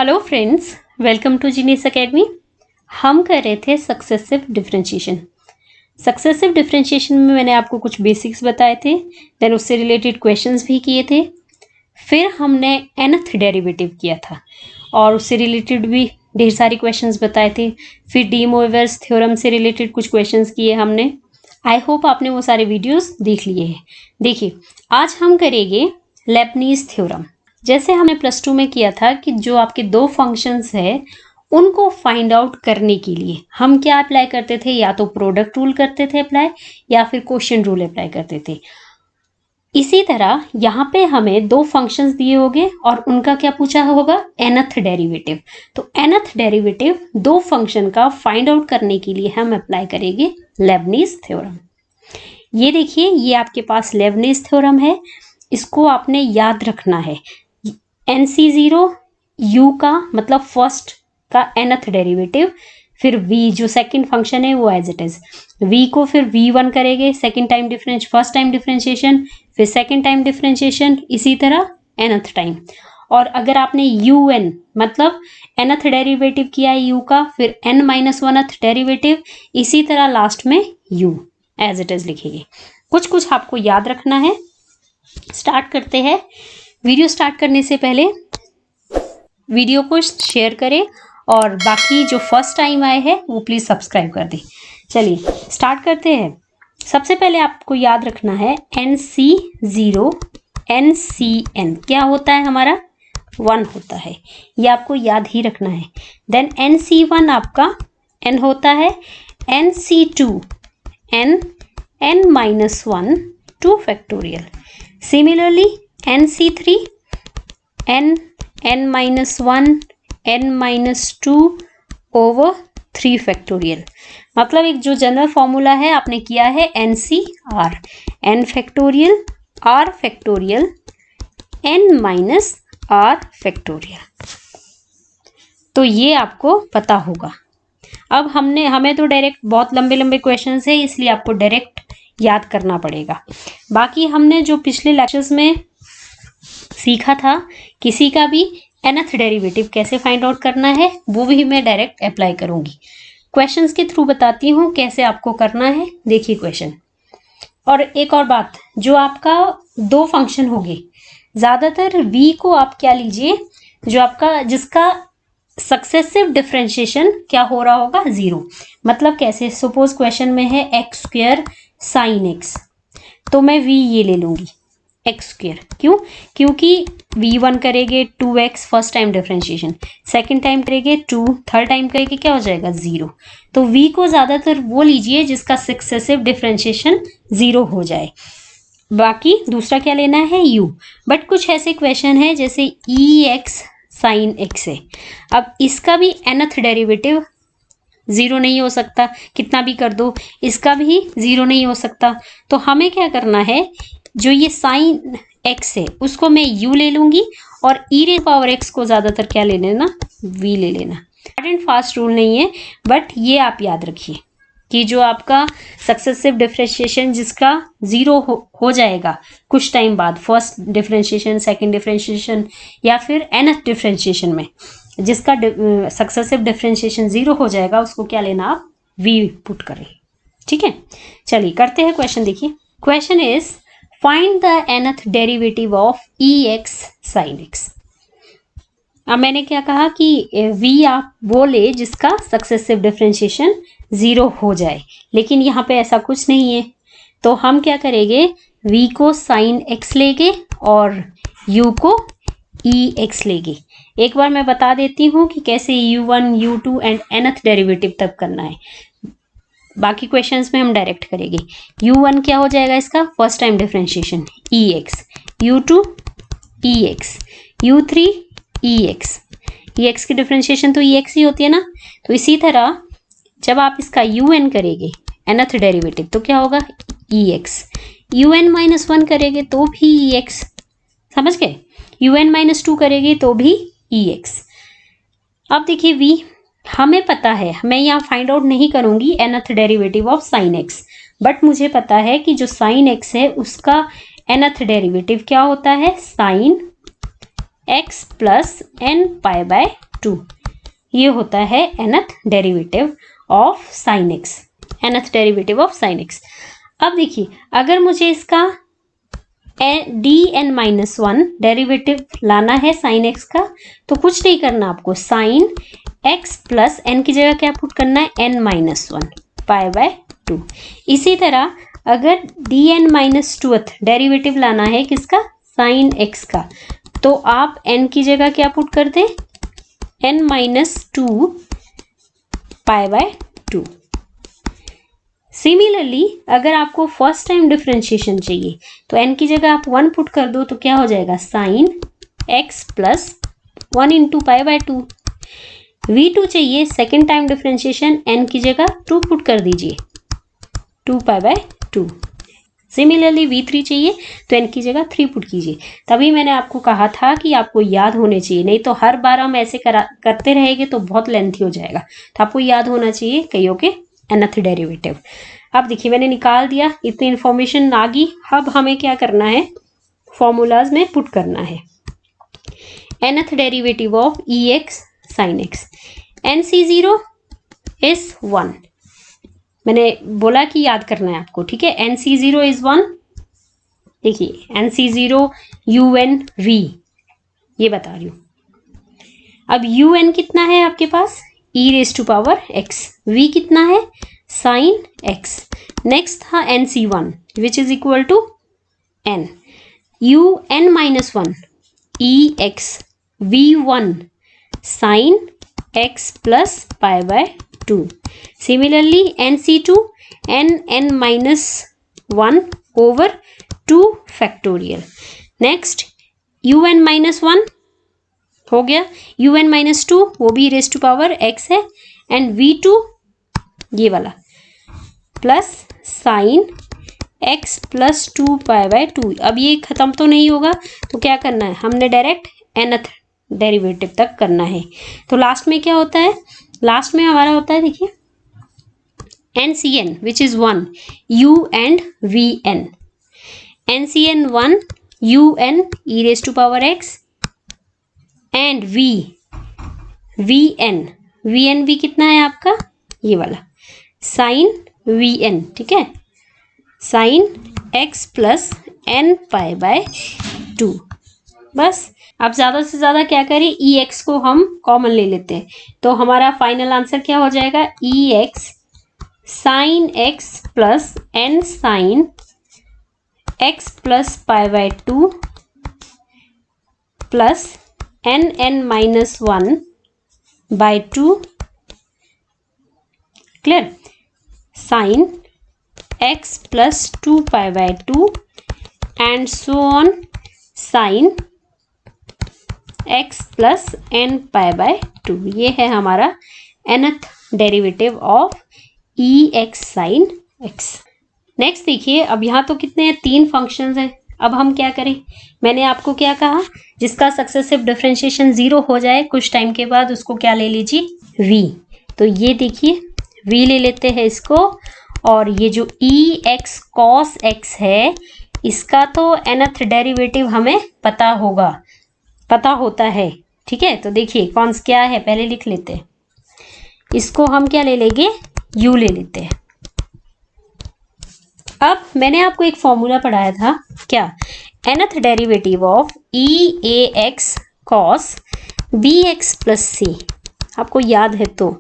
Hello friends, welcome to genius academy. हम कर रहे थे सक्सेसिव डिफरेंशिएशन। सक्सेसिव डिफरेंशिएशन में मैंने आपको कुछ बेसिक्स बताए थे, देन उससे रिलेटेड क्वेश्चंस भी किए थे। फिर हमने nth डेरिवेटिव किया था और उससे रिलेटेड भी ढेर सारे क्वेश्चंस बताए थे। फिर डी मोइवर्स थ्योरम से रिलेटेड कुछ क्वेश्चंस किए हमने। आई होप आपने वो सारे वीडियोस देख लिए हैं। देखिए, आज हम करेंगे लेबनीज थ्योरम। जैसे हमने प्लस 2 में किया था कि जो आपके दो फंक्शंस है उनको फाइंड आउट करने के लिए हम क्या अप्लाई करते थे, या तो प्रोडक्ट रूल करते थे अप्लाई, या फिर क्वोशिएंट रूल अप्लाई करते थे। इसी तरह यहाँ पे हमें दो फंक्शंस दिए होंगे और उनका क्या पूछा होगा, nth डेरिवेटिव। तो nth डेरिवेटिव दो फंक्शन का फाइंड आउट करने के लिए हम अप्लाई करेंगे लेबनीज थ्योरम। ये देखिए, ये आपके पास लेबनीज थ्योरम है, इसको आपने याद रखना है। NC0 u का मतलब फर्स्ट का nth डेरिवेटिव, फिर v जो सेकंड फंक्शन है वो एज इट इज, v को फिर v1 करेंगे second time difference, first time differentiation, फिर सेकंड टाइम डिफरेंशिएशन, इसी तरह nth टाइम। और अगर आपने un मतलब nth डेरिवेटिव किया है u का, फिर n-1th डेरिवेटिव, इसी तरह लास्ट में u एज इट इज लिखेंगे। कुछ आपको याद रखना है। स्टार्ट करते हैं। वीडियो स्टार्ट करने से पहले वीडियो को शेयर करें और बाकी जो फर्स्ट टाइम आए हैं वो प्लीज सब्सक्राइब कर दें। चलिए स्टार्ट करते हैं। सबसे पहले आपको याद रखना है NC0 NCn क्या होता है, हमारा 1 होता है, ये आपको याद ही रखना है। देन NC1 आपका n होता है, NC2 n-1 2 factorial. Similarly NC3 n-1 n-2 over 3 factorial. मतलब एक जो जनरल फॉर्मूला है आपने किया है NCR, n factorial r factorial n-r factorial. तो ये आपको पता होगा। अब हमें तो डायरेक्ट बहुत लंबे लंबे क्वेश्चंस है, इसलिए आपको डायरेक्ट याद करना पड़ेगा। बाकी हमने जो पिछले लेक्चर्स में सीखा था, किसी का भी nth डेरिवेटिव कैसे फाइंड आउट करना है वो भी मैं डायरेक्ट अप्लाई करूंगी। क्वेश्चंस के थ्रू बताती हूँ कैसे आपको करना है। देखिए क्वेश्चन। और एक और बात, जो आपका दो फंक्शन होंगे, ज्यादातर v को आप क्या लीजिए, जो आपका जिसका सक्सेसिव डिफरेंशिएशन क्या हो रहा होगा, 0। मतलब कैसे, सपोज क्वेश्चन में है x² sin x, तो मैं v ये ले लूंगी x²। क्यों? क्योंकि v1 करेंगे 2x first time differentiation, second time करेंगे 2, थर्ड टाइम करेंगे क्या हो जाएगा 0। तो v को ज्यादातर वो लीजिए जिसका सक्सेसिव डिफरेंशिएशन 0 हो जाए। बाकी दूसरा क्या लेना है, u। बट कुछ ऐसे क्वेश्चन है जैसे ex sin x है, अब इसका भी nth डेरिवेटिव 0 नहीं हो सकता, कितना भी कर दो इसका भी 0 नहीं हो सकता। तो हमें क्या करना है, जो ये साइन x है उसको मैं u ले लूंगी और e⁻x को ज्यादातर क्या ले लेना, v ले लेना। हार्ड एंड फास्ट रूल नहीं है, बट ये आप याद रखिए कि जो आपका सक्सेसिव डिफरेंशिएशन जिसका 0 हो जाएगा कुछ टाइम बाद, फर्स्ट डिफरेंशिएशन, सेकंड डिफरेंशिएशन, या फिर nth डिफरेंशिएशन में जिसका सक्सेसिव डिफरेंशिएशन 0 हो जाएगा, उसको क्या लेना, आप v पुट करें। ठीक है, चलिए करते हैं क्वेश्चन। देखिए question is find the nth derivative of ex sin x। अब मैंने क्या कहा कि v आप वो ले जिसका सक्सेसिव डिफरेंशिएशन 0 हो जाए, लेकिन यहाँ पे ऐसा कुछ नहीं है। तो हम क्या करेंगे, v को sin x लेंगे और u को ex लेंगे। एक बार मैं बता देती हूँ कि कैसे u1 u2 and nth derivative तक करना है, बाकी क्वेश्चंस में हम डायरेक्ट करेंगे। u1 क्या हो जाएगा, इसका first time differentiation ex, u2 ex, u3 ex। ex की डिफरेंशिएशन तो ex ही होती है ना। तो इसी तरह जब आप इसका un करेंगे nth डेरिवेटिव तो क्या होगा, ex। un-1 करेंगे तो भी ex, समझ गए। un-2 करेंगे तो भी ex। अब देखिए v हमें पता है, मैं यहाँ फाइंड आउट नहीं करूंगी nth derivative of sin x, but मुझे पता है कि जो sin x है उसका nth डेरिवेटिव क्या होता है, sin x plus n pi by 2। ये होता है nth derivative of sine x, nth derivative of sine x. अब देखिए, अगर मुझे इसका dn-1 डेरिवेटिव लाना है साइन एक्स का, तो कुछ नहीं करना आपको, साइन एक्स प्लस एन की जगह क्या पुट करना है, n-1 π/2। इसी तरह अगर dn-2 डेरिवेटिव लाना है किसका, साइन एक्स का, तो आप n की जगह क्या पुट कर दें, n-2 π/2। सिमिलरली अगर आपको फर्स्ट टाइम डिफरेंशिएशन चाहिए तो n की जगह आप 1 पुट कर दो, तो क्या हो जाएगा, sine x plus 1 into π/2। v2 चाहिए सेकेंड टाइम डिफरेंशिएशन, n की जगह 2 पुट कर दीजिए, 2 π/2। सिमिलरली v3 चाहिए तो n की जगह 3 पुट कीजिए। तभी मैंने आपको कहा था कि आपको याद होने चाहिए, नहीं तो हर बार हम ऐसे करते रहेंगे तो बहुत लेंथी हो जाएगा। तो आपको याद होना चाहिए कईयों के nth डेरिवेटिव। अब देखिए मैंने निकाल दिया, इतनी इंफॉर्मेशन आ गई। अब हमें क्या करना है, फॉर्मूलाज में पुट करना है। nth derivative of ex sin x, nc0 is 1। मैंने बोला कि याद करना है आपको, ठीक है। nc0 is 1। देखिए nc0 un v, ये बता रही हूं। अब un कितना है आपके पास, e⁻x, v कितना है, साइन x। नेक्स्ट था nc1 which is equal to n, un-1 ex v1 sine x plus π/2। Similarly nc2 n-1 over 2 factorial. Next un-1 हो गया, un-2 वो भी e⁻x है, एंड v2 ये वाला प्लस साइन x प्लस 2 π/2। अब ये खत्म तो नहीं होगा, तो क्या करना है, हमने डायरेक्ट nth डेरिवेटिव तक करना है। तो लास्ट में क्या होता है, लास्ट में हमारा होता है, देखिए ncn which is 1 u and vn, ncn 1 un e⁻x and vn भी कितना है आपका, ये वाला साइन vn, ठीक है, साइन x प्लस n π/2। बस अब ज्यादा से ज्यादा क्या करें, ex को हम कॉमन ले लेते हैं, तो हमारा फाइनल आंसर क्या हो जाएगा, ex sine x plus n sine x plus π/2 plus n-1/2। Clear, sine x plus 2 π/2 and so on sine x plus n π/2। ये है हमारा nth derivative of ex sine x। Next देखिए, अब यहाँ तो कितने हैं, 3 फंक्शंस हैं। अब हम क्या करें, मैंने आपको क्या कहा, जिसका सक्सेसिव डिफरेंशिएशन 0 हो जाए कुछ टाइम के बाद, उसको क्या ले लीजिए, v। तो ये देखिए v ले लेते हैं इसको, और ये जो ex cos x है, इसका तो nth डेरिवेटिव हमें पता होता है, ठीक है। तो देखिए कौन क्या है, पहले लिख लेते हैं इसको, हम क्या ले लेंगे, u ले लेते हैं। अब मैंने आपको एक फॉर्मूला पढ़ाया था, क्या, nth derivative of eax cos bx plus c। आपको याद है तो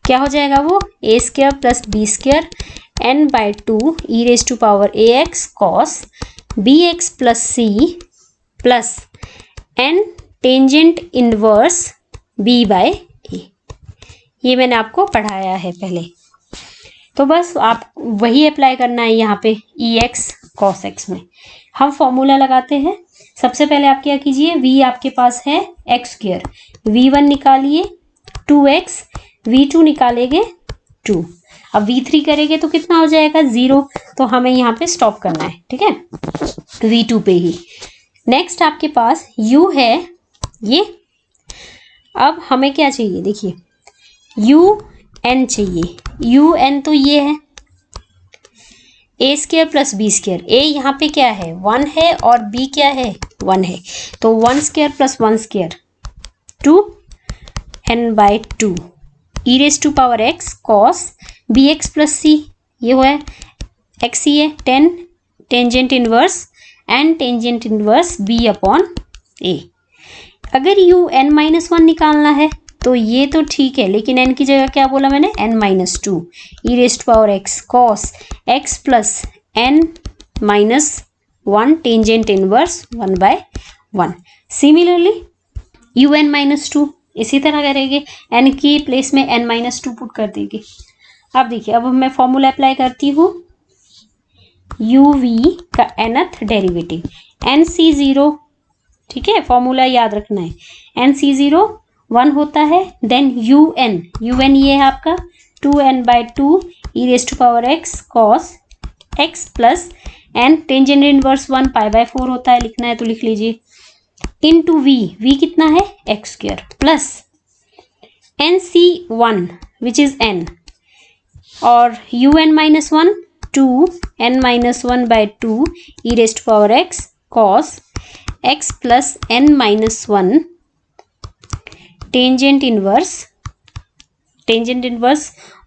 क्या हो जाएगा, वो a² plus b² n/2 e⁻ax cos bx plus c plus n tangent inverse b/a। ये मैंने आपको पढ़ाया है पहले, तो बस आप वही अप्लाई करना है यहाँ पे ex cos x में। हम फॉर्मूला लगाते हैं। सबसे पहले आप क्या कीजिए, v आपके पास है x², v1 निकालिए 2x, v2 निकालेंगे 2। अब v3 करेंगे तो कितना हो जाएगा, 0। तो हमें यहाँ पे स्टॉप करना है, ठीक है, v2 पे ही। नेक्स्ट आपके पास u है ये। अब हमें क्या चाहिए, देखिए un चाहिए, un तो ये है a² प्लस b²। a यहाँ पे क्या है, 1 है, और b क्या है, 1 है, तो 1² plus 1² 2 n by 2 e raise to power x cos b x plus c, ये हुआ है एक्स ही है 10 tangent inverse n tangent inverse b upon a. अगर यू n माइनस 1 निकालना है तो ये तो ठीक है, लेकिन n की जगह क्या बोला मैंने, n minus 2 e raised power x cos x plus n minus 1 tangent inverse 1 by 1। Similarly u n minus 2 इसी तरह करेंगे, n की प्लेस में n माइनस 2 पुट कर देंगे। अब देखिए, अब मैं फॉर्मूला अप्लाई करती हूँ, यू वी का nth डेरिवेटिव nc0, ठीक है, फॉर्मूला याद रखना है, nc0 1 होता है, देन un ये है आपका 2n by 2 e raise to power x cos x plus n tangent inverse 1 pi by 4 होता है, लिखना है तो लिख लीजिए, इनटू v कितना है x square plus nc1 which is n और un minus 1 2 n minus 1 by 2 e raise to power x cos x plus n minus 1 tangent inverse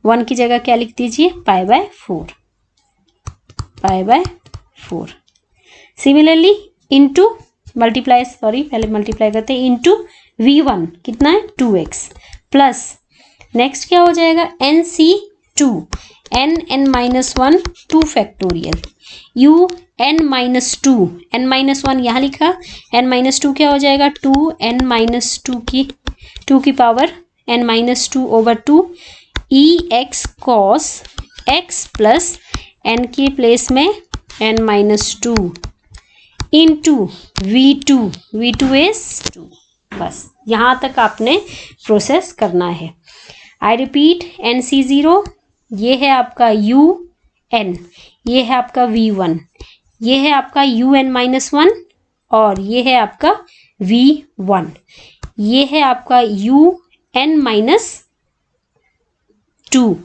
1 की जगह क्या लिख दीजिए, पाई बाय 4। सिमिलरली इंटू पहले मल्टीप्लाई करते हैं, इंटू v1 कितना है 2x प्लस नेक्स्ट क्या हो जाएगा nc2 n minus 1 2 factorial u n minus 1 यहाँ लिखा, n माइनस 2 क्या हो जाएगा 2n माइनस 2 की power n minus 2 over 2 e x cos x plus n की प्लेस में n minus 2 into v2 is 2। बस यहाँ तक आपने प्रोसेस करना है। आई रिपीट, nc0 ये है आपका un, ये है आपका v1, ये है आपका un माइनस 1 और ये है आपका v1, ये है आपका un माइनस 2,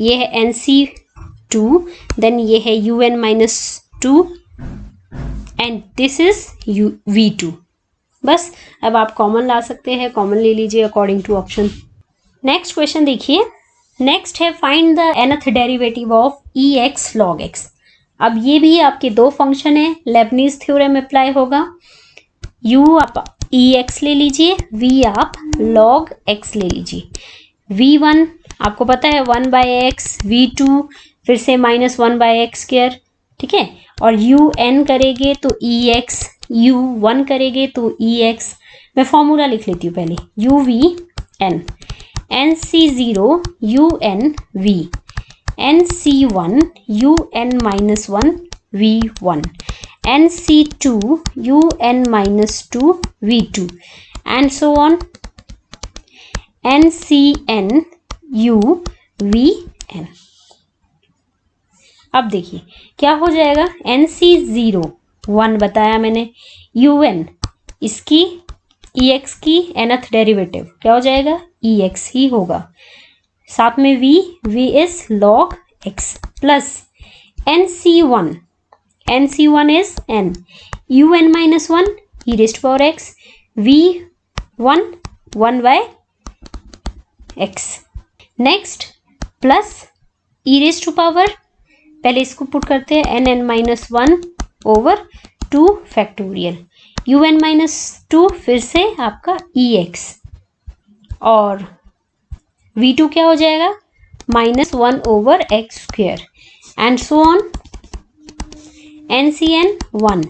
ये है nc2, देन ये है un minus 2 and this is v2। बस अब आप कॉमन ला सकते हैं, कॉमन ले लीजिए according to option. Next question देखिए, नेक्स्ट है find the nth derivative of ex log x। अब ये भी आपके दो फंक्शन है, लेबनीज थ्योरम अप्लाई होगा, u आप ex ले लीजिए, v आप log x ले लीजिए। v1 आपको पता है 1 बाय एक्स, v2 फिर से माइनस 1 बाय एक्स स्क्वायर, ठीक है, और un करेंगे तो ex, u1 करेंगे तो ex। मैं फॉर्मूला लिख लेती हूँ पहले, uvn nc0 un v nc1 un minus 1 v1 nc2 un minus 2 v2 and so on ncn u vn। अब देखिए क्या हो जाएगा, nc0 1 बताया मैंने, un इसकी ex की nth डेरिवेटिव क्या हो जाएगा, ex ही होगा, साथ में v is log x plus nc1 is n un minus 1 e raised power x v1 1 by x। Next plus e raised to power, पहले इसको पुट करते हैं n minus 1 over 2 factorial un minus 2 फिर से आपका ex और v2 क्या हो जाएगा minus 1 over x square and so on ncn 1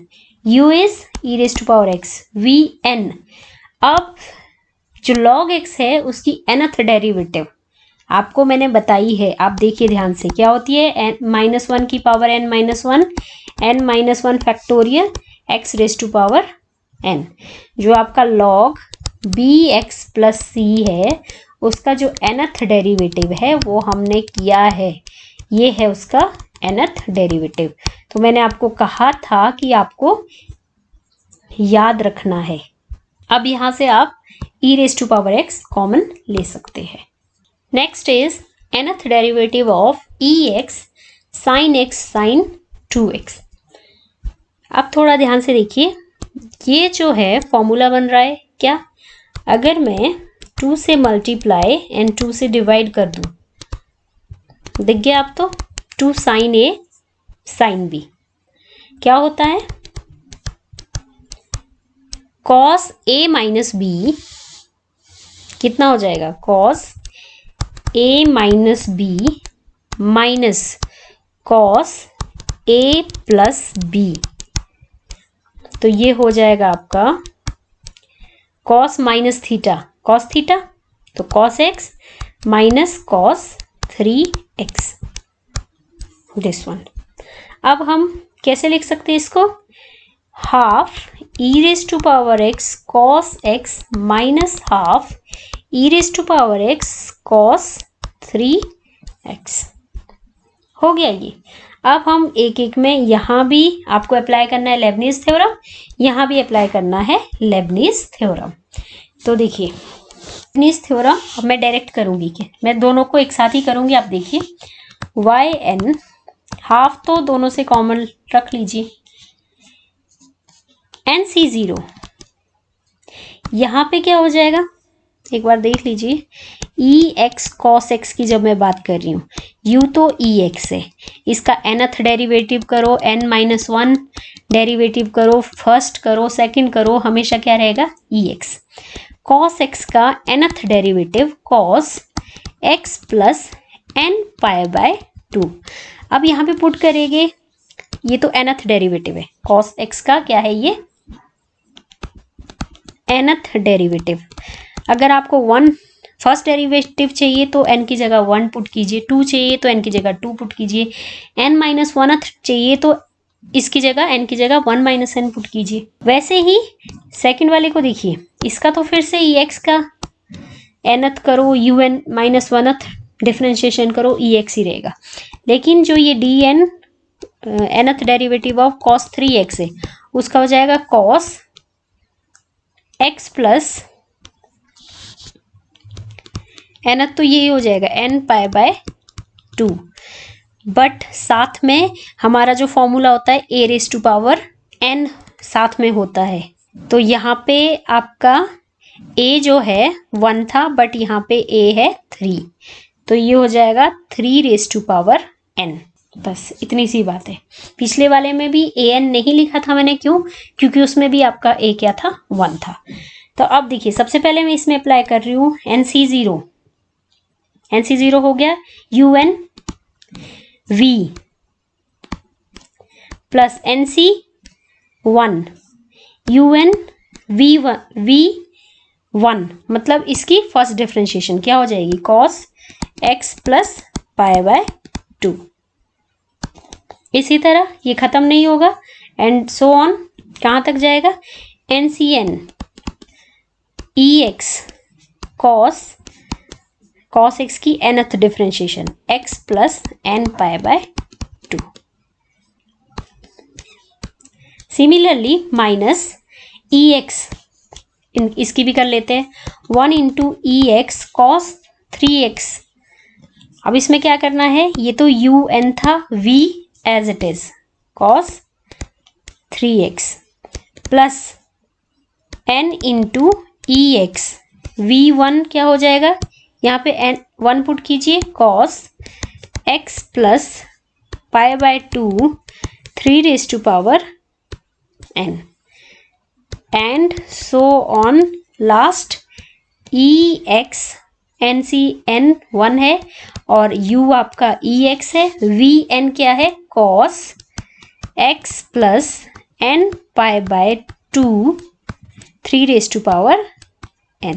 u is e raise to power x vn। अब जो log x है उसकी nth डेरिवेटिव आपको मैंने बताई है, आप देखिए ध्यान से, क्या होती है माइनस 1 की power n minus 1 factorial x raise to power n। जो आपका log bx प्लस c है उसका जो nth डेरिवेटिव है वो हमने किया है, ये है उसका nth डेरिवेटिव। तो मैंने आपको कहा था कि आपको याद रखना है। अब यहाँ से आप e raise to power x common ले सकते हैं। Next is nth derivative of ex sin x sin 2x। अब थोड़ा ध्यान से देखिए, ये जो है फॉर्मूला बन रहा है क्या, अगर मैं 2 से मल्टीप्लाई एंड 2 से डिवाइड कर दूं, दिख गया आप तो, 2 साइन ए साइन बी क्या होता है, कॉस ए माइनस बी कितना हो जाएगा, cos a minus b minus cos a plus b. तो ये हो जाएगा आपका cos minus theta, cos theta, तो cos x minus cos 3x, this one. अब हम कैसे लिख सकते हैं इसको, half e raise to power x cos x minus half e raise to power x cos 3x हो गया ये। अब हम एक एक में, यहाँ भी आपको अप्लाई करना है लेबनीज थ्योरम, यहाँ भी अप्लाई करना है लेबनीज थ्योरम। तो देखिए लेबनीज थ्योरम अब मैं डायरेक्ट करूंगी, कि मैं दोनों को एक साथ ही करूंगी। आप देखिए वाई एन, हाफ तो दोनों से कॉमन रख लीजिए, एन सी जीरो, यहाँ पे क्या हो जाएगा एक बार देख लीजिए, ई एक्स कॉस एक्स की जब मैं बात कर रही हूँ, यू तो ई एक्स है, इसका nth डेरिवेटिव करो, n माइनस 1 डेरिवेटिव करो, फर्स्ट करो, सेकंड करो, हमेशा क्या रहेगा ई एक्स। कॉस एक्स का nth derivative cos x plus n pi by 2। अब यहाँ पे पुट करेंगे, ये तो nth डेरिवेटिव है, कॉस एक्स का क्या है ये nth डेरिवेटिव। अगर आपको 1 फर्स्ट डेरिवेटिव चाहिए तो n की जगह 1 पुट कीजिए, 2 चाहिए तो n की जगह 2 पुट कीजिए, n माइनस 1 चाहिए तो इसकी जगह n की जगह 1 माइनस n पुट कीजिए। वैसे ही सेकंड वाले को देखिए, इसका तो फिर से ex का nth करो, un माइनस 1 डिफरेंशिएशन करो, ex ही रहेगा। लेकिन जो ये dn nth derivative of cos 3x है, उसका हो जाएगा cos x प्लस n तो यही हो जाएगा n पाई बाय 2, बट साथ में हमारा जो फॉर्मूला होता है a raise to power n साथ में होता है। तो यहाँ पे आपका a जो है 1 था, बट यहाँ पे a है 3, तो ये हो जाएगा 3 रेज टू पावर n। बस इतनी सी बात है। पिछले वाले में भी an नहीं लिखा था मैंने, क्यों, क्योंकि उसमें भी आपका a क्या था 1 था। तो अब देखिए सबसे पहले मैं इसमें अप्लाई कर रही हूँ NC0, NC0 हो गया UN V plus NC1 UN V1, मतलब इसकी फर्स्ट डिफरेंशिएशन क्या हो जाएगी, cos x plus pi by 2। इसी तरह ये खत्म नहीं होगा एंड सो ऑन, कहाँ तक जाएगा, NCN EX cos x की nth differentiation x plus n pi by 2। Similarly minus EX, इसकी भी कर लेते हैं, 1 इंटू EX cos 3x। अब इसमें क्या करना है, ये तो UN था, V as it is cos 3x plus n into EX, V1 क्या हो जाएगा, यहाँ पे n 1 पुट कीजिए, cos x plus pi by 2 3 raise to power n and so on. Last EX NCN 1 है और U आपका EX है, VN क्या है, cos x plus n pi by 2 3 raise to power n।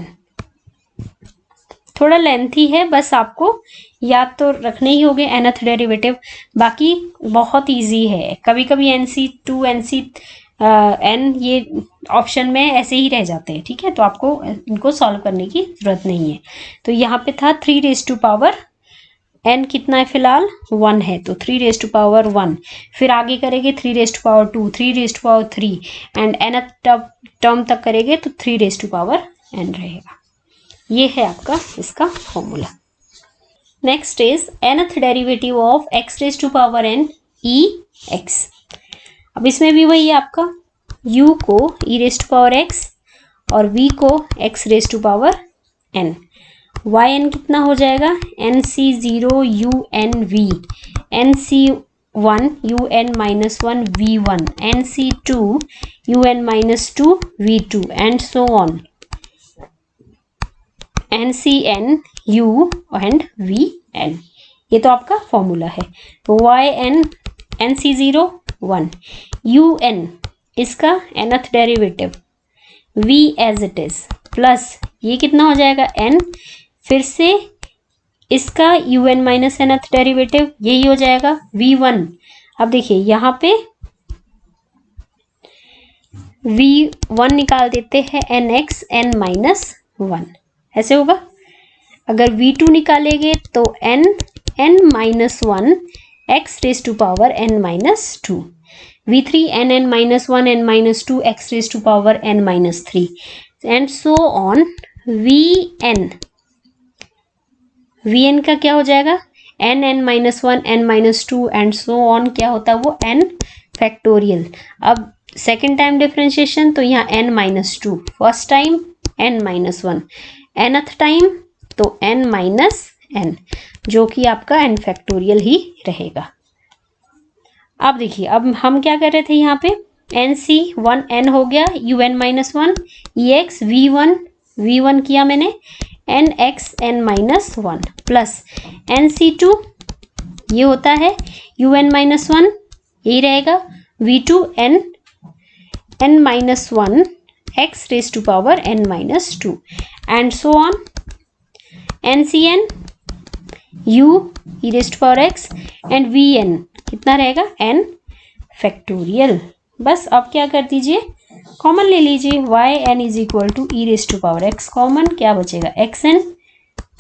थोड़ा लेंथी है, बस आपको याद तो रखने ही होंगे nth डेरिवेटिव, बाकी बहुत इजी है। कभी कभी NC2 NCN ये ऑप्शन में ऐसे ही रह जाते हैं, ठीक है, तो आपको इनको सॉल्व करने की जरूरत नहीं है। तो यहाँ पे था 3 रेज टू पावर n कितना है फिलहाल 1 है, तो 3 रेज टू पावर 1, फिर आगे करेंगे 3 raise to power 2, 3 raise to power 3 and nth term तक करेंगे तो 3 रेज टू पावर n रहेगा। ये है आपका इसका formula. Next is nth derivative of x raise to power n EX। अब इसमें भी वही है आपका u को e raise to power x और v को x raise to power n। yn कितना हो जाएगा, nc0 un v, nc1 un minus 1 v1, nc2 un minus 2 v2 and so on, ncn u and vn। ये तो आपका formula है। yn nc0 1, un इसका nth derivative, v as it is, plus ये कितना हो जाएगा n, फिर से इसका un माइनस nth डेरिवेटिव, यही हो जाएगा v1। अब देखिए यहाँ पे v1 निकाल देते हैं nx n माइनस 1, ऐसे होगा। अगर v2 निकालेंगे तो n minus 1 x raise to power n minus 2, v3 n minus 1 n minus 2 x raise to power n minus 3 and so on. vn का क्या हो जाएगा, n minus 1 n minus 2 and so on, क्या होता है वो n फैक्टोरियल। अब second time differentiation तो यहाँ n minus 2, first time n minus 1, nth time तो n माइनस n, जो कि आपका n फैक्टोरियल ही रहेगा। अब देखिए, अब हम क्या कर रहे थे यहाँ पे, nc1n हो गया un माइनस 1, ex v1 किया मैंने, nx n minus 1 plus nc2 ये होता है un माइनस 1, यही रहेगा, v2 n minus 1 x raise to power n minus 2 and so on, ncn u e raise to power x and vn कितना रहेगा, n factorial. बस अब क्या कर दीजिए, कॉमन ले लीजिए, yn is equal to e raise to power x, common क्या बचेगा, xn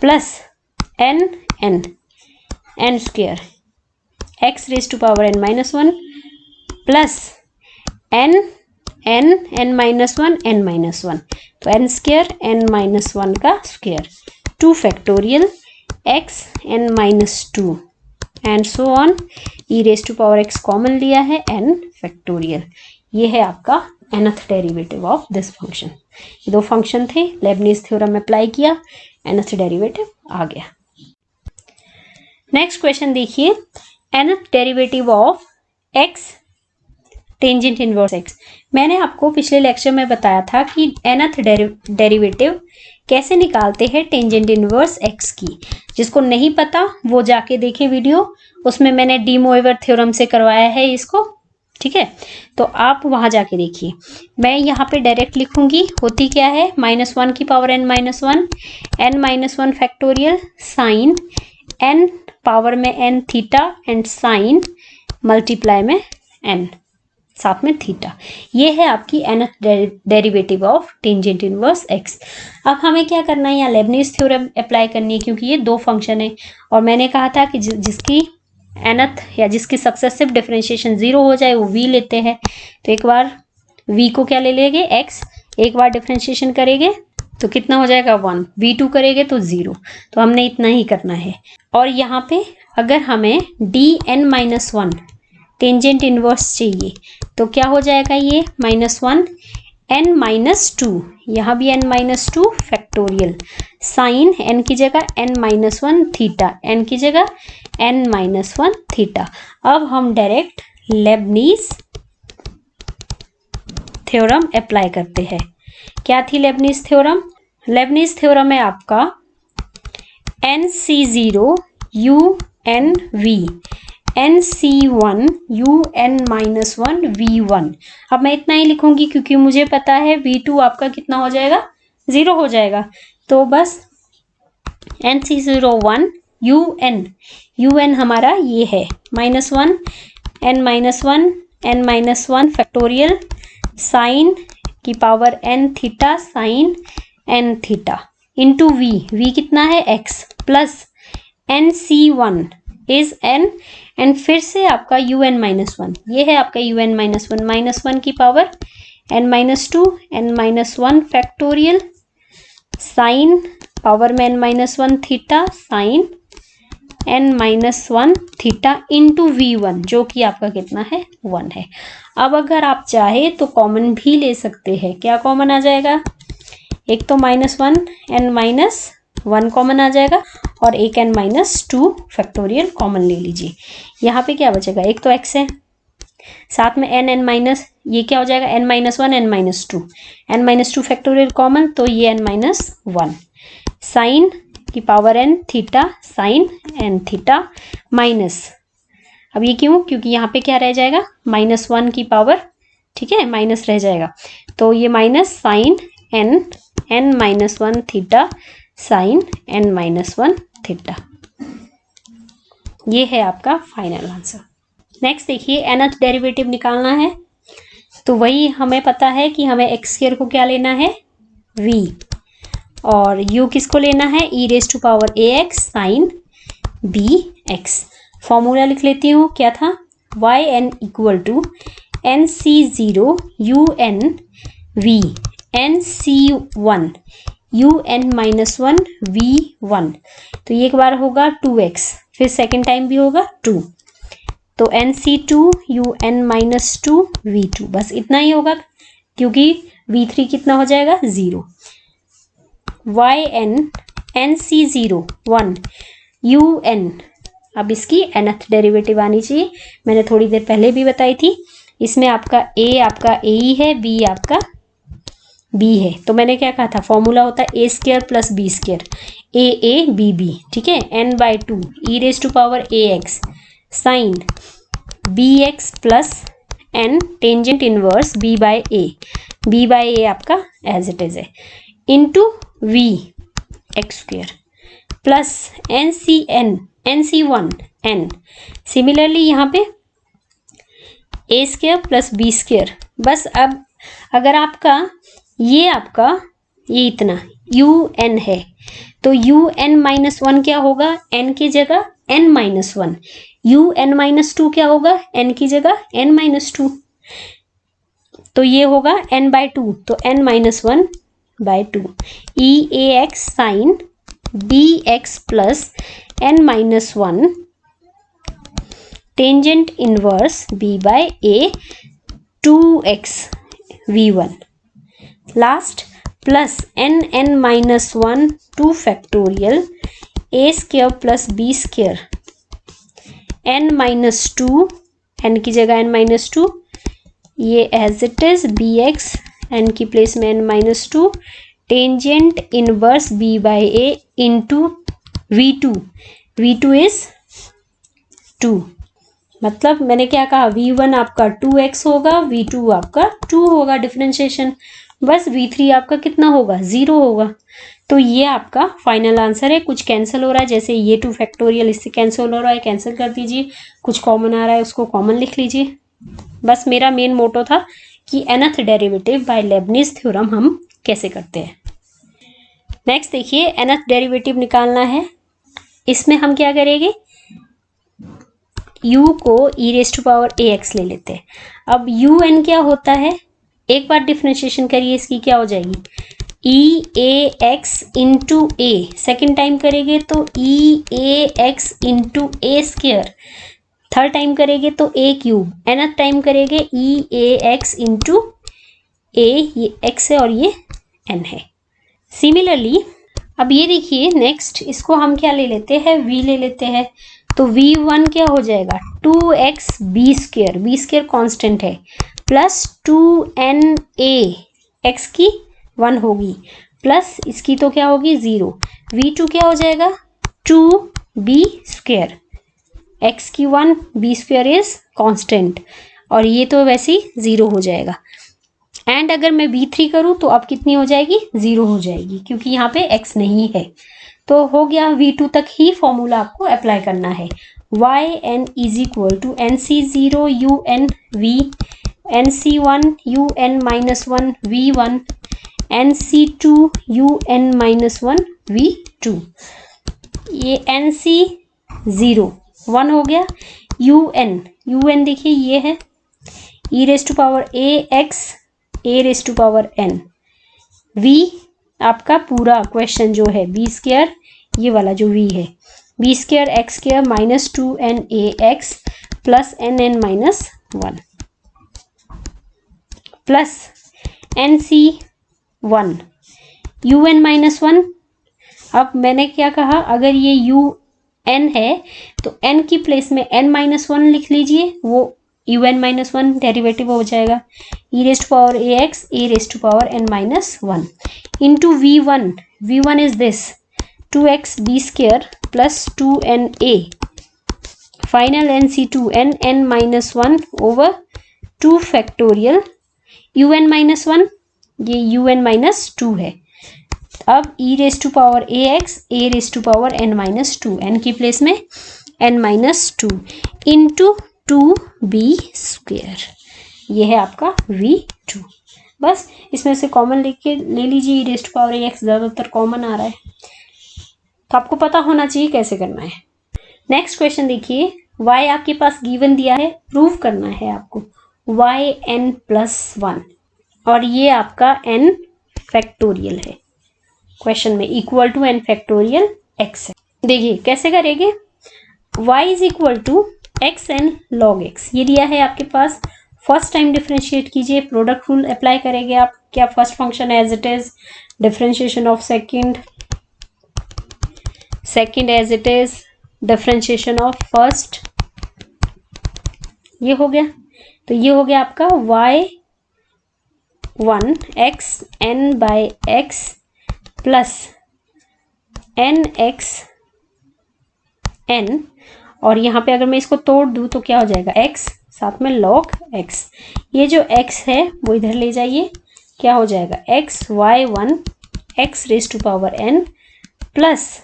plus n square x raise to power n minus 1 plus n minus 1 n minus 1, तो n स्क्वेयर n माइनस 1 का square, 2 factorial x n minus 2 and so on, e raise to power x common लिया है n factorial. ये है आपका nth derivative of this function. ये दो function थे, लेबनीज थ्योरम अप्लाई किया, nth डेरिवेटिव आ गया। नेक्स्ट क्वेश्चन देखिए, nth derivative of x tangent inverse x। मैंने आपको पिछले लेक्चर में बताया था कि nth डेरिवेटिव कैसे निकालते हैं टेंजेंट इनवर्स x की। जिसको नहीं पता वो जाके देखे वीडियो, उसमें मैंने डी मोइवर थ्योरम से करवाया है इसको, ठीक है, तो आप वहां जाके देखिए। मैं यहाँ पे डायरेक्ट लिखूंगी, होती क्या है, -1 की power n minus 1 n minus 1 factorial sine n power में n theta and sine multiply में n साथ में थीटा। ये है आपकी nth derivative of tangent inverse x। अब हमें क्या करना है, यहाँ लेबनीज थ्योरम अप्लाई करनी है, क्योंकि ये दो फंक्शन है और मैंने कहा था कि जिसकी nth या जिसकी सक्सेसिव डिफरेंशिएशन 0 हो जाए वो v लेते हैं। तो एक बार v को क्या ले लेंगे, x, एक बार डिफरेंशिएशन करेंगे तो कितना हो जाएगा 1, v2 करेंगे तो 0, तो हमने इतना ही करना है। और यहाँ पे अगर हमें dn माइनस 1 टेंजेंट इनवर्स चाहिए तो क्या हो जाएगा, ये -1 n माइनस 2, यहाँ भी n minus 2 factorial sine n की जगह n माइनस 1 थीटा, n की जगह n माइनस 1 थीटा। अब हम डायरेक्ट लेबनीज थ्योरम अप्लाई करते हैं। क्या थी लेबनीज थ्योरम? लेबनीज थ्योरम है आपका nc0 unv nc1 un minus 1 v1। अब मैं इतना ही लिखूंगी क्योंकि मुझे पता है v2 आपका कितना हो जाएगा, 0 हो जाएगा। तो बस nc01 un हमारा ये है -1 n minus 1 n minus 1 factorial sine की power n theta sine n theta into v कितना है x plus nc1 is n and फिर से आपका un माइनस 1, ये है आपका un माइनस 1, -1 की power n minus 2 n minus 1 factorial sine power में n minus 1 theta sine n minus 1 theta into v1 जो कि आपका कितना है 1 है। अब अगर आप चाहे तो कॉमन भी ले सकते हैं। क्या कॉमन आ जाएगा, एक तो -1 कॉमन आ जाएगा और एक n-2 फैक्टोरियल कॉमन ले लीजिए। यहाँ पे क्या बचेगा, एक तो x है, साथ में n ये क्या हो जाएगा n-1 n-2, n-2 factorial common, तो ये n-1 साइन की power n theta sine n theta minus, अब ये क्यों, क्योंकि यहाँ पे क्या रह जाएगा -1 की पावर, ठीक है, माइनस रह जाएगा, तो ये minus sine n-1 theta sine n-1 theta. ये है आपका फाइनल आंसर। नेक्स्ट देखिए nth डेरिवेटिव निकालना है, तो वही हमें पता है कि हमें एक्स स्क्वायर को क्या लेना है v, और u किसको लेना है e⁴ax साइन bx। फॉर्मूला लिख लेती हूँ, क्या था yn equal to nc0 un v nc1 un-1 v1, तो ये एक बार होगा 2x, फिर सेकेंड टाइम भी होगा 2, तो nc2 un-2 v2, बस इतना ही होगा क्योंकि v3 कितना हो जाएगा 0। yn nc0 1 un, अब इसकी nth डेरिवेटिव आनी चाहिए, मैंने थोड़ी देर पहले भी बताई थी। इसमें आपका आपका ए है, बी आपका बी है, तो मैंने क्या कहा था, फॉर्मूला होता है a square plus b square, a b b, ठीक है, n/2 e⁴ax sine bx plus n tangent inverse b/a आपका एज इट इज है, into v x square plus nc1 n, similarly यहाँ पे a square plus b square. बस अब अगर आपका ये इतना un है, तो un-1 क्या होगा, n की जगह n-1, un-2 क्या होगा, n की जगह n-2, तो ये होगा n/2, तो n-1/2 e⁴ax sine bx plus n-1 tangent inverse b/a 2x v1 last plus n-1 2 factorial a square plus b square n-2, n की जगह n-2, ये as it is bx, n की प्लेस में n-2 tangent inverse b/a into v2 is 2, मतलब मैंने क्या कहा, v1 आपका 2x होगा, v2 आपका 2 होगा डिफरेंशिएशन, बस v3 आपका कितना होगा 0 होगा। तो ये आपका फाइनल आंसर है। कुछ कैंसिल हो रहा है, जैसे ये 2 फैक्टोरियल इससे कैंसिल हो रहा है, कैंसिल कर दीजिए, कुछ कॉमन आ रहा है उसको कॉमन लिख लीजिए। बस मेरा मेन मोटो था कि nth derivative by Leibniz theorem हम कैसे करते हैं। नेक्स्ट देखिए nth डेरिवेटिव निकालना है, इसमें हम क्या करेंगे, u को e⁴ax ले लेते हैं। अब un क्या होता है, एक बार डिफरेंशिएशन करिए, इसकी क्या हो जाएगी e⁴ax into a, second time करेंगे तो e⁴ax into a square, third time करेंगे तो a क्यूब, nth टाइम करेंगे e⁴ax इंटू a, ये x है और ये n है। सिमिलरली अब ये देखिए नेक्स्ट, इसको हम क्या ले लेते हैं, v ले लेते हैं, तो v1 क्या हो जाएगा 2x b स्क्वायर कांस्टेंट है, प्लस 2na, x की 1 होगी, प्लस इसकी तो क्या होगी 0, v2 क्या हो जाएगा 2b स्क्वायर, x की 1, b स्क्वायर इज कांस्टेंट, और ये तो वैसे ही 0 हो जाएगा। एंड अगर मैं v3 करूं तो अब कितनी हो जाएगी 0 हो जाएगी, क्योंकि यहाँ पे x नहीं है, तो हो गया। v2 तक ही फॉर्मूला आपको अप्लाई करना है। yn is equal to nc0 un v nc1 un-1 v1 nc2 un-1 v2, ये nc0 1 हो गया, un देखिए ये है e⁴ax a⁴n, v आपका पूरा क्वेश्चन जो है b स्क्वायर, ये वाला जो v है b square x square minus 2nax plus nn-1 plus nc1 u N minus one. अब मैंने क्या कहा, अगर ये यू एन है तो एन की प्लेस में एन माइनस वन लिख लीजिए, वो U N minus one derivative हो जाएगा। E raised to power A X A raised to power N minus one into V one is this 2xb square plus 2na final nc2 n minus one over 2 factorial U N minus one, ये U N minus two है। अब e raise to power A X A raise to power N minus two, N की place में N minus two into 2b square, ये है आपका v2। बस इसमें से कॉमन लेके ले लीजिए, e raise to power A x ज़्यादातर कॉमन आ रहा है, तो आपको पता होना चाहिए कैसे करना है। नेक्स्ट क्वेश्चन देखिए, y आपके पास गिवन दिया है, प्रूव करना है आपको y n प्लस वन, और ये आपका n फैक्टोरियल है क्वेश्चन में, equal to n factorial x है। देखिए कैसे करेंगे, y is equal to x n log x, ये दिया है आपके पास। फर्स्ट टाइम डिफ्रेंशिएट कीजिए, प्रोडक्ट रूल अप्लाई करेंगे आप। क्या first function as it is, differentiation of second as it is, differentiation of first, ये हो गया। तो ये हो गया आपका y1 x n by x plus n x N, और यहाँ पे अगर मैं इसको तोड़ दूँ तो क्या हो जाएगा, x साथ में log x, ये जो x है वो इधर ले जाइए, क्या हो जाएगा x y1 x raise to power n plus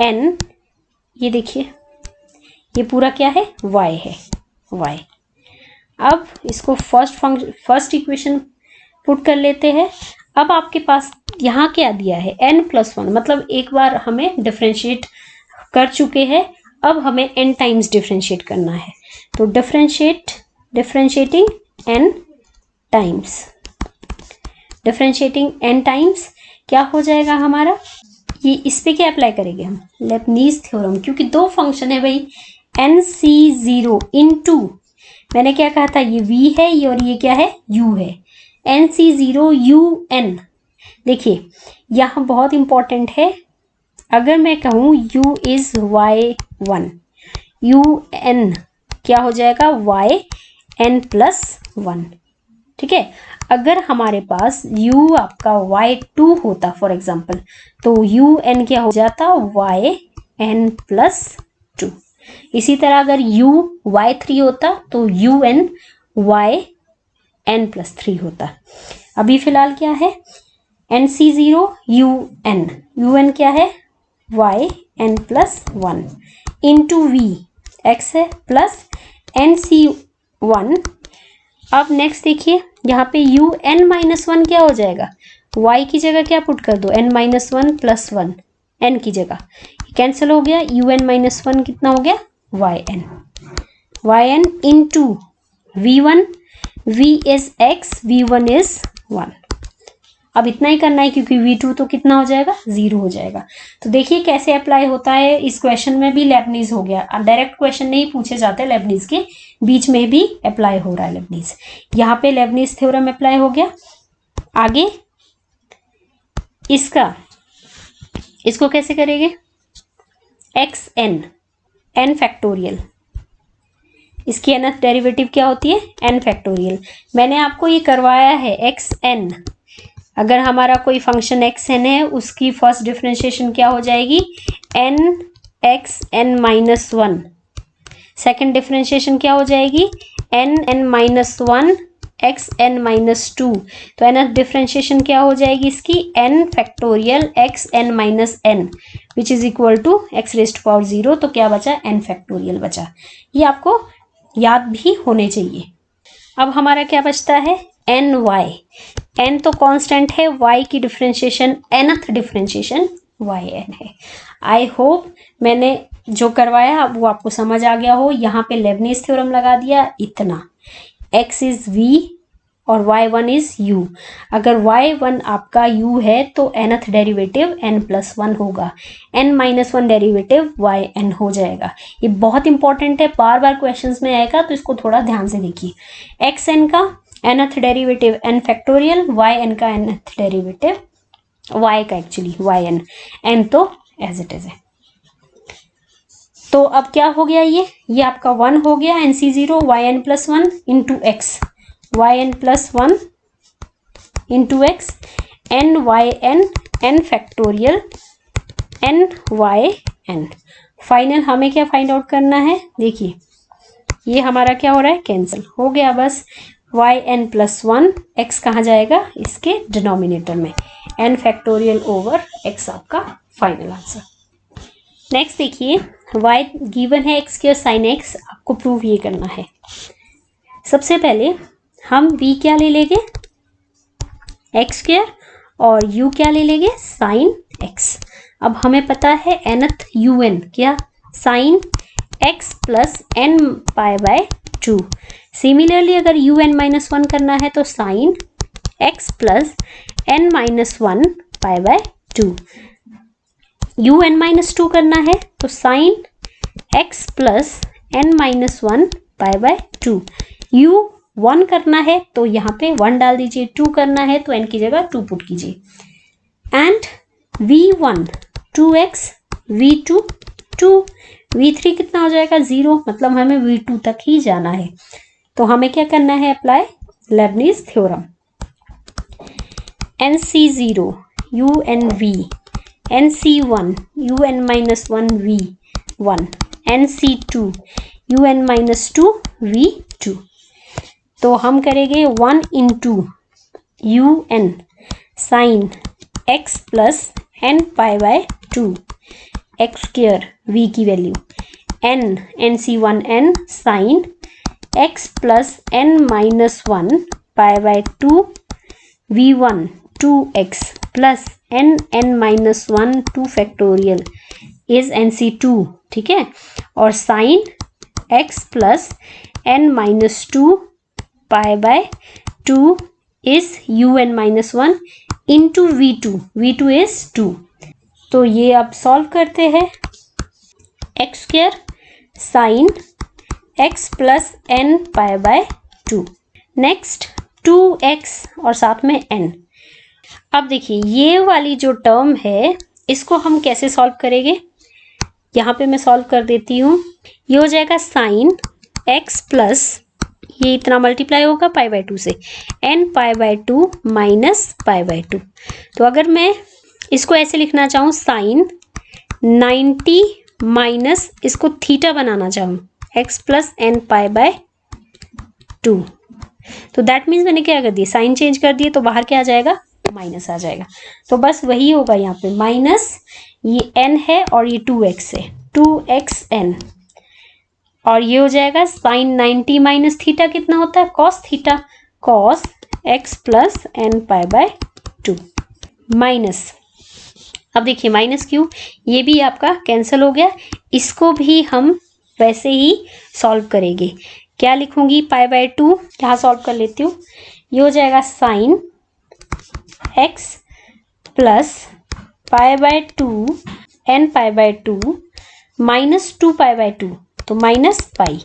n, ये देखिए ये पूरा क्या है, y है, y। अब इसको फर्स्ट इक्वेशन पुट कर लेते हैं। अब आपके पास यहाँ क्या दिया है, n प्लस वन, मतलब एक बार हमें डिफ्रेंशिएट कर चुके हैं, अब हमें n टाइम्स डिफ्रेंशिएट करना है। तो डिफ्रेंशिएटिंग n टाइम्स क्या हो जाएगा हमारा, ये इस पे क्या अप्लाई करेंगे हम, लेबनीज थ्योरम, क्योंकि दो फंक्शन है भाई, nc0 इनटू, मैंने क्या कहा था, ये v है ये, और ये क्या है, u है, nc0 un। देखिए यहाँ बहुत इंपॉर्टेंट है, अगर मैं कहूँ u इज y1, un क्या हो जाएगा, yn प्लस वन, ठीक है। अगर हमारे पास u आपका y2 होता फॉर एग्जाम्पल, तो un क्या हो जाता, yn प्लस टू। इसी तरह अगर u y3 होता तो un yn प्लस थ्री होता। अभी फिलहाल क्या है, nc0 un क्या है, yn plus one into v x है प्लस nc1। अब नेक्स्ट देखिए यहाँ पे un माइनस वन क्या हो जाएगा, y की जगह क्या पुट कर दो, n minus one plus one, n की जगह कैंसिल हो गया, un माइनस वन कितना हो गया, yn into v1, v is x, v1 is one. अब इतना ही करना है क्योंकि v2 तो कितना हो जाएगा, 0 हो जाएगा। तो देखिए कैसे अप्लाई होता है, इस क्वेश्चन में भी लेबनीज हो गया, डायरेक्ट क्वेश्चन नहीं पूछे जाते, लेबनीज के बीच में भी अप्लाई हो रहा है लेबनीज, यहाँ पे लेबनीज थ्योरम अप्लाई हो गया। आगे इसको कैसे करेंगे, एक्स एन फैक्टोरियल, इसकी nth डेरिवेटिव क्या होती है, n फैक्टोरियल। मैंने आपको ये करवाया है एक्स एन, अगर हमारा कोई फंक्शन एक्स एन है उसकी फर्स्ट डिफरेंशिएशन क्या हो जाएगी, n x n minus one, second differentiation क्या हो जाएगी, n minus one x n minus two. तो एन डिफरेंशिएशन क्या हो जाएगी इसकी, एन factorial x n minus n which is equal to x raised to power 0। तो क्या बचा, एन फैक्टोरियल बचा, ये आपको याद भी होने चाहिए। अब हमारा क्या बचता है, एन वाई, एन तो कांस्टेंट है, y की डिफरेंशिएशन nth डिफरेंशिएशन yn है। आई होप मैंने जो करवाया वो आपको समझ आ गया हो। यहाँ पे लेबनीज थ्योरम लगा दिया इतना, x इज v और y1 इज u। अगर y1 आपका u है तो nth derivative n plus one होगा, n minus one derivative yn हो जाएगा। ये बहुत इंपॉर्टेंट है, बार बार क्वेश्चंस में आएगा, तो इसको थोड़ा ध्यान से देखिए। xn का nth derivative n factorial, yn का nth डेरिवेटिव y का एक्चुअली yn, n तो एज इट इज है। तो अब क्या हो गया, ये आपका 1 हो गया, nc0 yn plus 1 into x, yn plus 1 into x, nyn n factorial nyn। Final हमें क्या फाइंड आउट करना है, देखिए ये हमारा क्या हो रहा है, कैंसिल हो गया बस। yn प्लस 1 x कहाँ जाएगा, इसके डिनोमिनेटर में, n फैक्टोरियल ओवर x आपका फाइनल आंसर। नेक्स्ट देखिए y गिवन है x स्क्वायर साइन x, आपको प्रूव ये करना है। सबसे पहले हम v क्या ले लेंगे, x स्क्वायर, और u क्या ले लेंगे, साइन x। अब हमें पता है nth un क्या, sine x plus n pi by 2। Similarly अगर un माइनस 1 करना है तो sine x plus n minus 1 pi by 2। un minus 2 करना है तो sine x plus n minus 1 pi by 2। u 1 करना है तो यहाँ पे 1 डाल दीजिए, 2 करना है तो n की जगह 2 पुट कीजिए। And v1 2x, v2 2, v3 कितना हो जाएगा 0, मतलब हमें v2 तक ही जाना है। तो हमें क्या करना है, apply Leibniz theorem. nc0 unv, nc1 un minus 1 v1, nc2 un minus 2 v2। तो हम करेंगे 1 into un sine x plus n pi by 2 x square v की value, n nc1 n sine x plus n minus 1 pi by 2 v1 2x plus n minus 1 2 factorial is nc2, ठीक है, और sine x plus n minus 2 pi by 2 is un minus 1 into v2 is 2। तो ये अब solve करते हैं, x square sine x plus n pi by 2, next 2x और साथ में n। अब देखिए ये वाली जो टर्म है इसको हम कैसे सॉल्व करेंगे, यहाँ पे मैं सॉल्व कर देती हूँ। ये हो जाएगा साइन x प्लस, ये इतना मल्टीप्लाई होगा पाई बाय 2 से, n pi by 2 minus pi by 2। तो अगर मैं इसको ऐसे लिखना चाहूँ, साइन 90 माइनस इसको थीटा बनाना चाहूँ, x plus n pi by 2, तो दैट मीन्स मैंने क्या कर दिया, साइन चेंज कर दिए तो बाहर क्या आ जाएगा, माइनस आ जाएगा। तो बस वही होगा यहाँ पे, माइनस ये n है और ये 2x है, 2xn, और ये हो जाएगा साइन 90 माइनस थीटा कितना होता है, cos theta, cos x plus n pi by 2 minus. अब देखिए माइनस क्यों, ये भी आपका कैंसिल हो गया, इसको भी हम वैसे ही सॉल्व करेंगे। क्या लिखूंगी, पाई बाय 2 यहाँ सॉल्व कर लेती हूँ, ये हो जाएगा sine x plus pi by 2 n pi by 2 minus 2 pi by 2, तो माइनस पाई।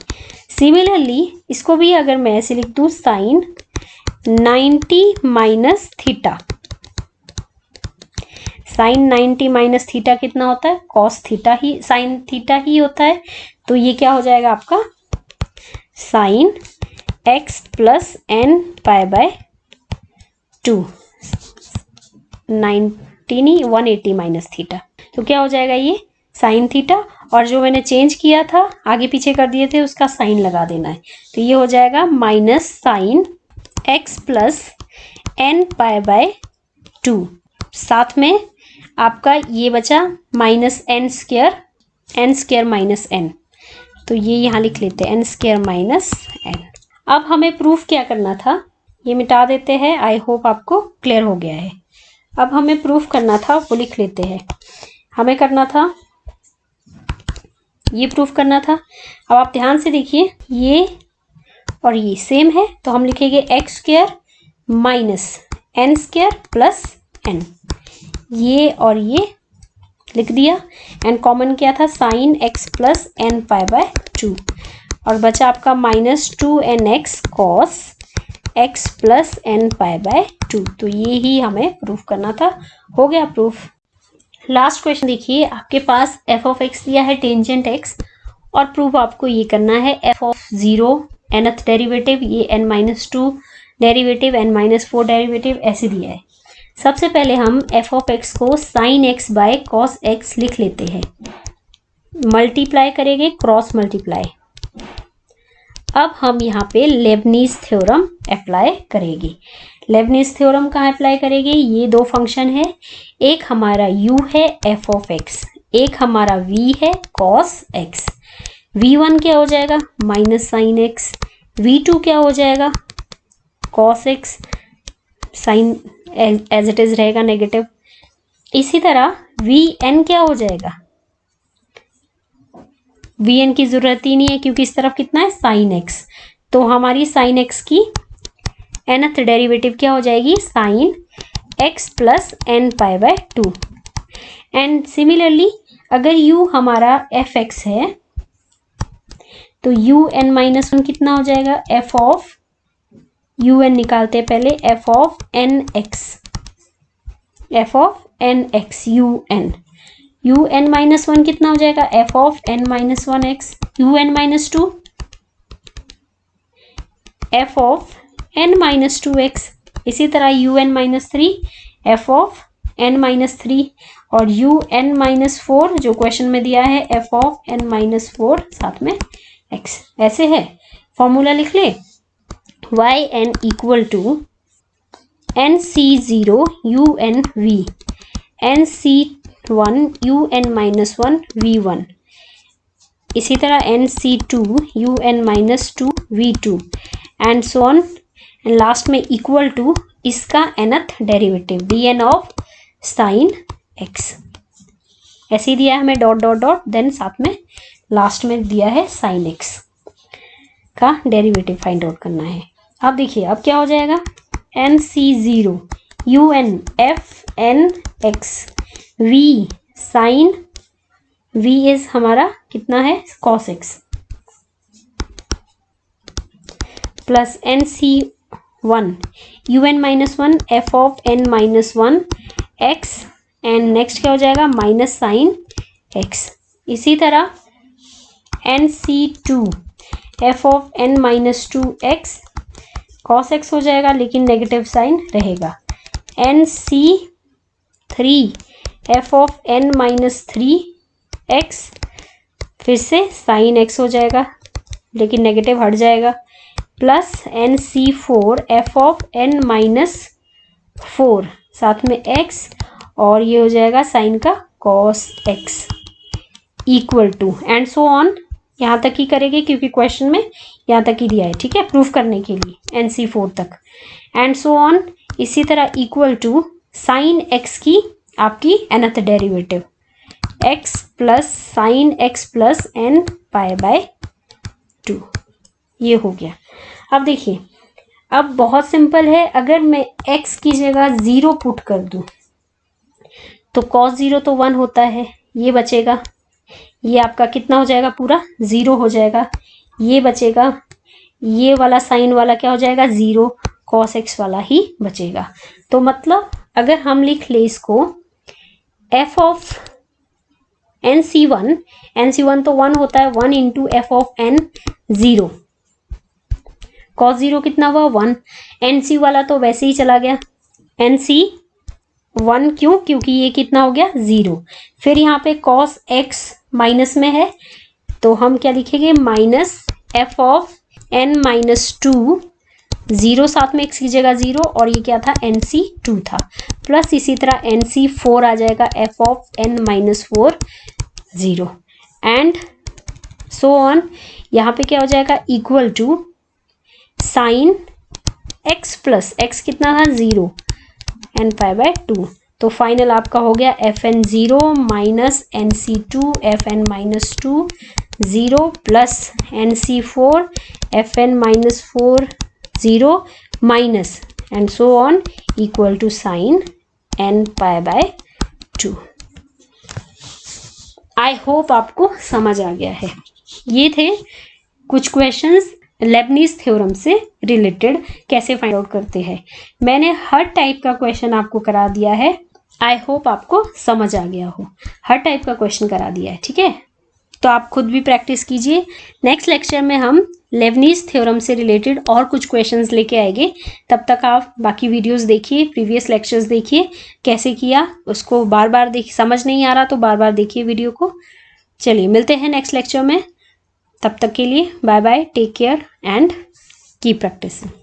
सिमिलरली इसको भी अगर मैं ऐसे लिख दूँ, sine 90 minus theta, sine 90 minus theta कितना होता है, कॉस थीटा ही, साइन थीटा ही होता है। तो ये क्या हो जाएगा आपका, sine x plus n pi by 2, 90 नहीं 180 माइनस थीटा, तो क्या हो जाएगा ये साइन थीटा, और जो मैंने चेंज किया था आगे पीछे कर दिए थे उसका साइन लगा देना है। तो ये हो जाएगा minus sine x plus n pi by 2, साथ में आपका ये बचा minus n square minus n, तो ये यहाँ लिख लेते हैं n स्क्वायर माइनस n। अब हमें प्रूफ क्या करना था, ये मिटा देते हैं, आई होप आपको क्लियर हो गया है। अब हमें प्रूफ करना था, वो लिख लेते हैं, हमें करना था ये प्रूफ करना था। अब आप ध्यान से देखिए, ये और ये सेम है, तो हम लिखेंगे x square minus n square plus n, ये और ये लिख दिया, एंड कॉमन क्या था, sine x plus n pi by 2, और बचा आपका minus 2nx cos x plus n pi by 2। तो ये ही हमें प्रूफ करना था, हो गया प्रूफ। लास्ट क्वेश्चन देखिए, आपके पास f ऑफ x दिया है टेंजेंट x, और प्रूफ आपको ये करना है f ऑफ 0 nth डेरिवेटिव, ये n-2 डेरिवेटिव, n-4 डेरिवेटिव ऐसे दिया है। सबसे पहले हम f ऑफ x को sine x by cos x लिख लेते हैं, मल्टीप्लाई करेंगे, क्रॉस मल्टीप्लाई। अब हम यहाँ पे लेबनीज थ्योरम अप्लाई करेंगे। लेबनीज थ्योरम कहाँ अप्लाई करेंगे? ये दो फंक्शन है, एक हमारा u है f ऑफ x, एक हमारा v है cos x। v1 क्या हो जाएगा? Minus sine x। v2 क्या हो जाएगा? cos x, sine as it is रहेगा नेगेटिव। इसी तरह vn क्या हो जाएगा? vn की जरूरत ही नहीं है क्योंकि इस तरफ कितना है? Sine x। तो हमारी साइन x की nth डेरिवेटिव क्या हो जाएगी? Sine x plus n pi by 2। And similarly अगर u हमारा fx है तो un-1 कितना हो जाएगा? f ऑफ un निकालते हैं पहले, f of nx, f of nx un-1 कितना हो जाएगा? f of n-1x, un-2 f of n-2x। इसी तरह un-3 f ऑफ n-3 और un-4 जो क्वेश्चन में दिया है f ऑफ n-4 साथ में x। ऐसे है, फॉर्मूला लिख ले, yn equal to nc0 unv, nc1 un-1 v1, इसी तरह nc2 un-2 v2 and so on, and last में इक्वल टू इसका nth derivative dn of sine x। ऐसे ही दिया है हमें डॉट डॉट डॉट, देन साथ में लास्ट में दिया है साइन x का डेरिवेटिव फाइंड आउट करना है। अब देखिए अब क्या हो जाएगा? nc0 un f n x v sine v is हमारा कितना है? cos x plus nc1 un-1 f of n-1 x and next क्या हो जाएगा? Minus sine x। इसी तरह nc2 f of n-2 x cos x हो जाएगा लेकिन नेगेटिव साइन रहेगा। nc3 f of n-3 x फिर से साइन x हो जाएगा लेकिन नेगेटिव हट जाएगा, plus nc4 f of n-4 साथ में x और ये हो जाएगा साइन का cos x equal to, and so on, यहाँ तक ही करेंगे क्योंकि क्वेश्चन में यहाँ तक ही दिया है, ठीक है, प्रूफ करने के लिए nc4 तक, एंड सो ऑन। इसी तरह इक्वल टू साइन x की आपकी nth derivative x plus sign x plus n pi by 2, ये हो गया। अब देखिए अब बहुत सिंपल है, अगर मैं x की जगह 0 पुट कर दूं तो cos 0 तो 1 होता है, ये बचेगा, ये आपका कितना हो जाएगा? पूरा 0 हो जाएगा। ये बचेगा, ये वाला साइन वाला क्या हो जाएगा? 0, cos x वाला ही बचेगा। तो मतलब अगर हम लिख ले इसको f ऑफ nc1 तो 1 होता है, 1 into f of n 0, cos 0 कितना हुआ? 1, nc वाला तो वैसे ही चला गया, nc1 क्यों? क्योंकि ये कितना हो गया? 0। फिर यहाँ पे cos x माइनस में है तो हम क्या लिखेंगे? माइनस f ऑफ n-2, 0 साथ में x की जगह 0 और ये क्या था? nc2 था, प्लस इसी तरह nc4 आ जाएगा f of n-4 0 and so on. यहाँ पे क्या हो जाएगा? Equal to sine x plus x कितना था? 0 एन पाई बाय 2। तो फाइनल आपका हो गया fn0 minus nc2 fn-2 0 plus nc4 fn-4 0 minus and so on equal to sine n pi by 2। I hope आपको समझ आ गया है। ये थे कुछ क्वेश्चंस लेबनीज थ्योरम से रिलेटेड कैसे फाइंड आउट करते हैं। मैंने हर टाइप का क्वेश्चन आपको करा दिया है। आई होप आपको समझ आ गया हो। हर टाइप का क्वेश्चन करा दिया है, ठीक है। तो आप खुद भी प्रैक्टिस कीजिए। नेक्स्ट लेक्चर में हम लेबनीज थ्योरम से रिलेटेड और कुछ क्वेश्चंस लेके आएंगे। तब तक आप बाकी वीडियोस देखिए, प्रीवियस लेक्चर्स देखिए कैसे किया, उसको बार बार देखिए। समझ नहीं आ रहा तो बार बार देखिए वीडियो को। चलिए मिलते हैं नेक्स्ट लेक्चर में। तब तक के लिए bye bye, take care and keep practising.